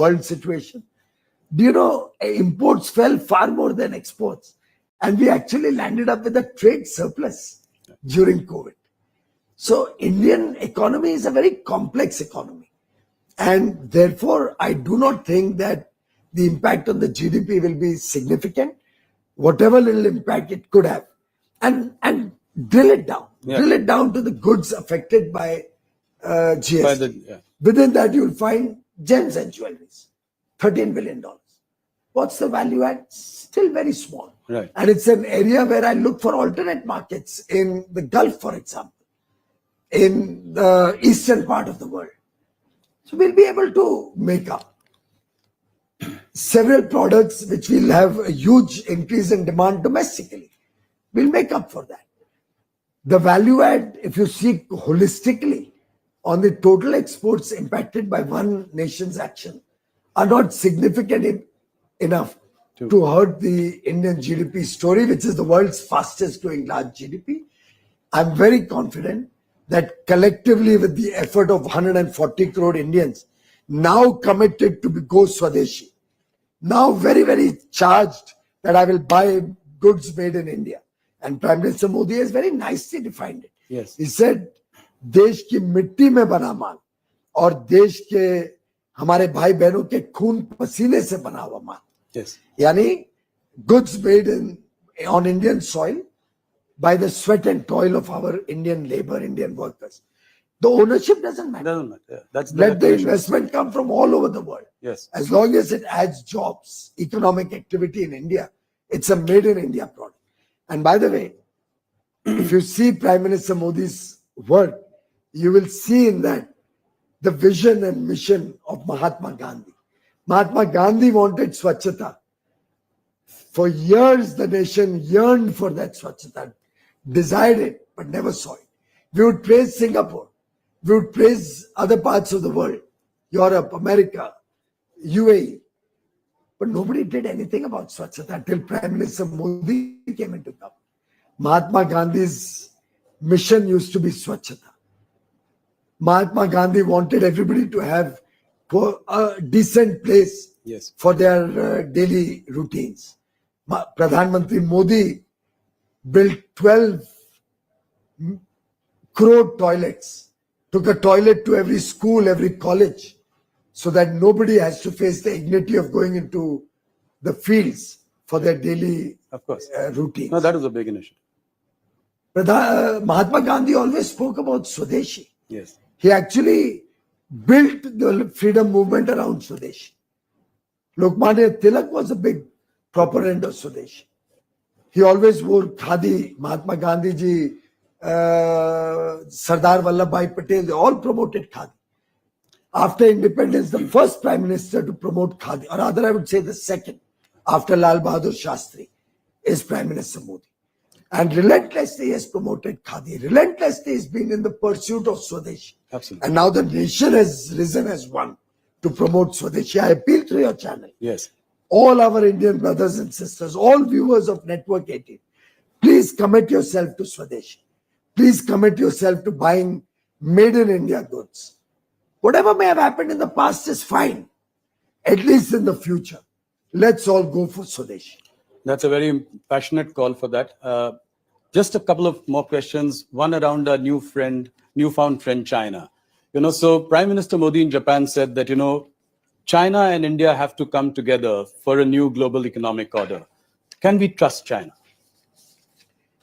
world situation. Do you know, imports fell far more than exports. And we actually landed up with a trade surplus during COVID. So Indian economy is a very complex economy. And therefore, I do not think that the impact on the GDP will be significant. Whatever little impact it could have. And drill it down. Yeah. Drill it down to the goods affected by GST. Within that, you'll find gems and jewelries. $13 billion. What's the value add? Still very small. Right. And it's an area where I look for alternate markets in the Gulf, for example, in the eastern part of the world. So we'll be able to make up several products which will have a huge increase in demand domestically. We'll make up for that. The value add, if you see holistically on the total exports impacted by one nation's action, are not significant enough to hurt the Indian GDP story, which is the world's fastest growing large GDP. I'm very confident that collectively with the effort of 140 crore Indians now committed to go Swadeshi, now very, very charged that I will buy goods made in India. And Prime Minister Modi has very nicely defined it. Yes. He said, देश की मिट्टी में बना माल और देश के हमारे भाई बहनों के खून पसीने से बना हुआ माल. Yes. Yani goods made on Indian soil by the sweat and toil of our Indian labor, Indian workers. The ownership doesn't matter. Doesn't matter. Yeah. Let the investment come from all over the world. Yes. As long as it adds jobs, economic activity in India, it's a made in India product. And by the way, if you see Prime Minister Modi's work, you will see in that the vision and mission of Mahatma Gandhi. Mahatma Gandhi wanted Swachhata. For years, the nation yearned for that Swachhata, desired it, but never saw it. We would praise Singapore. We would praise other parts of the world, Europe, America, UAE. But nobody did anything about Swachhata until Prime Minister Modi came into power. Mahatma Gandhi's mission used to be Swachhata. Mahatma Gandhi wanted everybody to have a decent place for their daily routines. Pradhan Mantri Modi built 12 crore toilets, took a toilet to every school, every college, so that nobody has to face the indignity of going into the fields for their daily routines. No, that was a big initiative. Mahatma Gandhi always spoke about Swadeshi. Yes. He actually built the freedom movement around Swadeshi. Lokmanya Tilak was a big proponent of Swadeshi. He always wore khadi. Mahatma Gandhi ji, Sardar Vallabhbhai Patel, they all promoted khadi. After independence, the first prime minister to promote khadi, or rather I would say the second, after Lal Bahadur Shastri, is Prime Minister Modi. And relentlessly he has promoted khadi. Relentlessly he's been in the pursuit of Swadeshi. Absolutely. And now the nation has risen as one to promote Swadeshi. I appeal to your channel. Yes. All our Indian brothers and sisters, all viewers of Network 18, please commit yourself to Swadeshi. Please commit yourself to buying made in India goods. Whatever may have happened in the past is fine. At least in the future, let's all go for Swadeshi. That's a very passionate call for that. Just a couple of more questions. One around our newfound friend, China. So Prime Minister Modi in Japan said that, China and India have to come together for a new global economic order. Can we trust China?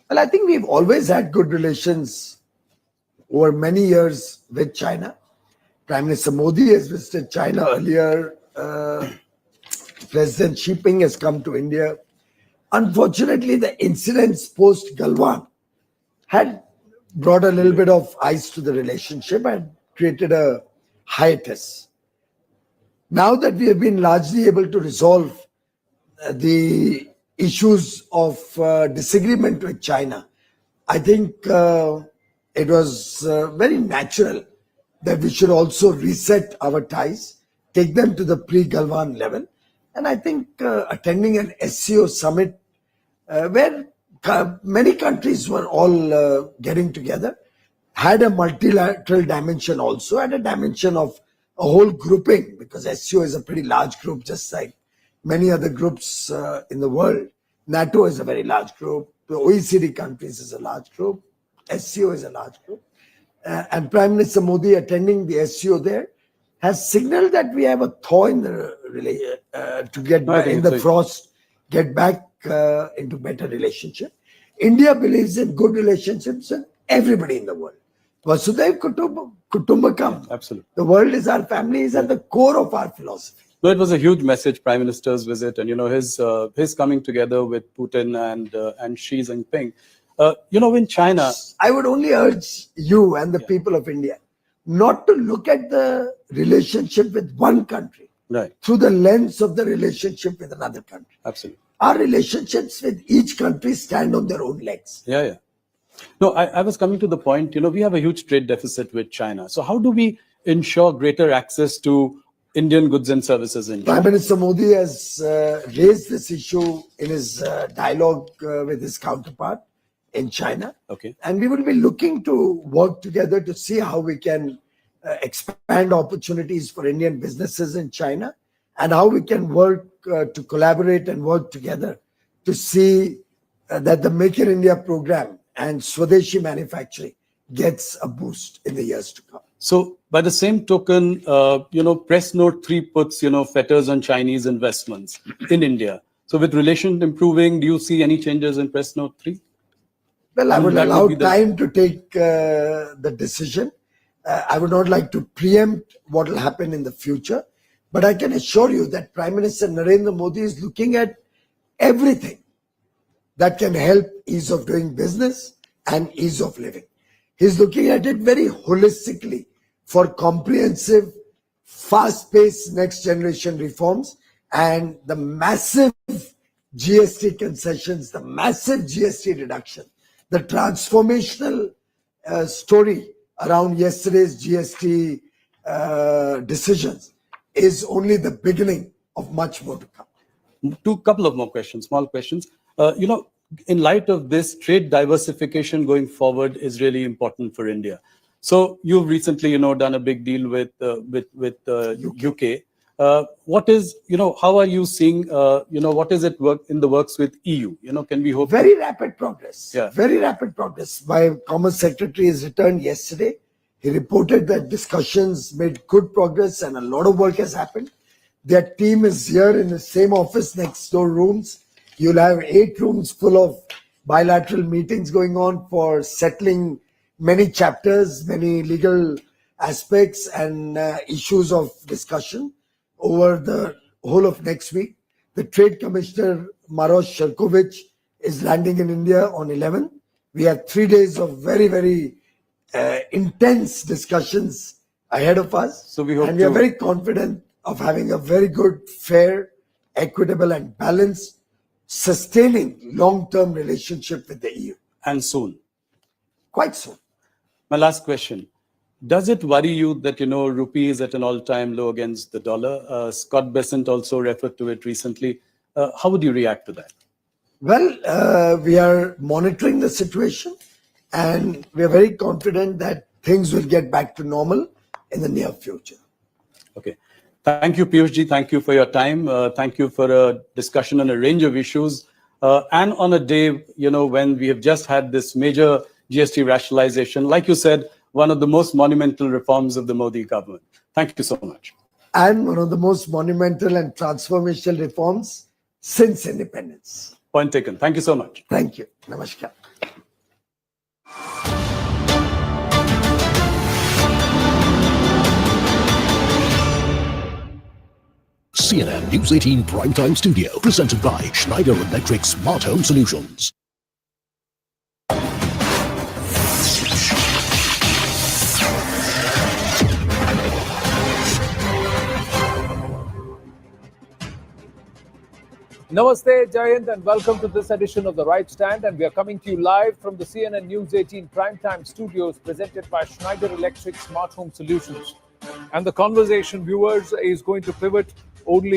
Well, I think we've always had good relations over many years with China. Prime Minister Modi has visited China earlier. President Xi Jinping has come to India. Unfortunately, the incidents post Galwan had brought a little bit of ice to the relationship and created a hiatus. Now that we have been largely able to resolve the issues of disagreement with China, I think it was very natural that we should also reset our ties, take them to the pre-Galwan level. And I think attending an SCO summit where many countries were all getting together had a multilateral dimension also, and a dimension of a whole grouping, because SCO is a pretty large group, just like many other groups in the world. NATO is a very large group. The OECD countries is a large group. SCO is a large group. And Prime Minister Modi attending the SCO there has signaled that we have a thaw in the to get back in the frost, get back into better relationship. India believes in good relationships with everybody in the world. Vasudhaiv Kutumbakam. Absolutely. The world is our family, is at the core of our philosophy. No, it was a huge message, Prime Minister's visit, and his coming together with Putin and Xi Jinping. In China, I would only urge you and the people of India not to look at the relationship with one country through the lens of the relationship with another country. Absolutely. Our relationships with each country stand on their own legs. Yeah. No, I was coming to the point, we have a huge trade deficit with China. So how do we ensure greater access to Indian goods and services in China? Prime Minister Modi has raised this issue in his dialogue with his counterpart in China. Okay. And we will be looking to work together to see how we can expand opportunities for Indian businesses in China, and how we can work to collaborate and work together to see that the Make in India program and Swadeshi manufacturing gets a boost in the years to come. So by the same token, Press Note 3 puts, fetters on Chinese investments in India. So with relations improving, do you see any changes in Press Note 3? Well, I would allow time to take the decision. I would not like to preempt what will happen in the future, but I can assure you that Prime Minister Narendra Modi is looking at everything that can help ease of doing business and ease of living. He's looking at it very holistically for comprehensive, fast-paced next generation reforms, and the massive GST concessions, the massive GST reduction, the transformational story around yesterday's GST decisions is only the beginning of much more to come. Couple of more questions, small questions. In light of this, trade diversification going forward is really important for India. So you've recently, done a big deal with UK. What is, how are you seeing, what is it in the works with EU? Can we hope? Very rapid progress. Yeah. Very rapid progress. My Commerce Secretary has returned yesterday. He reported that discussions made good progress and a lot of work has happened. Their team is here in the same office, next door rooms. You'll have 8 rooms full of bilateral meetings going on for settling many chapters, many legal aspects and issues of discussion over the whole of next week. The Trade Commissioner, Maros Sherkovich, is landing in India on 11th. We have 3 days of very, very intense discussions ahead of us. So we hope and we are very confident of having a very good, fair, equitable and balanced, sustaining long-term relationship with the EU. And soon. Quite soon. My last question. Does it worry you that, rupee is at an all-time low against the dollar? Scott Bessent also referred to it recently. How would you react to that? Well, we are monitoring the situation and we are very confident that things will get back to normal in the near future. Okay. Thank you, Piyush ji. Thank you for your time. Thank you for a discussion on a range of issues. And on a day, when we have just had this major GST rationalization, like you said, one of the most monumental reforms of the Modi government. Thank you so much. And one of the most monumental and transformational reforms since independence. Point taken. Thank you so much. Thank you. Namaskar. CNN News 18 Primetime Studio, presented by Schneider Electric Smart Home Solutions. Namaste, Jayant, and welcome to this edition of The Right Stand. And we are coming to you live from the CNN News 18 Primetime Studios, presented by Schneider Electric Smart Home Solutions. And the conversation, viewers, is going to pivot only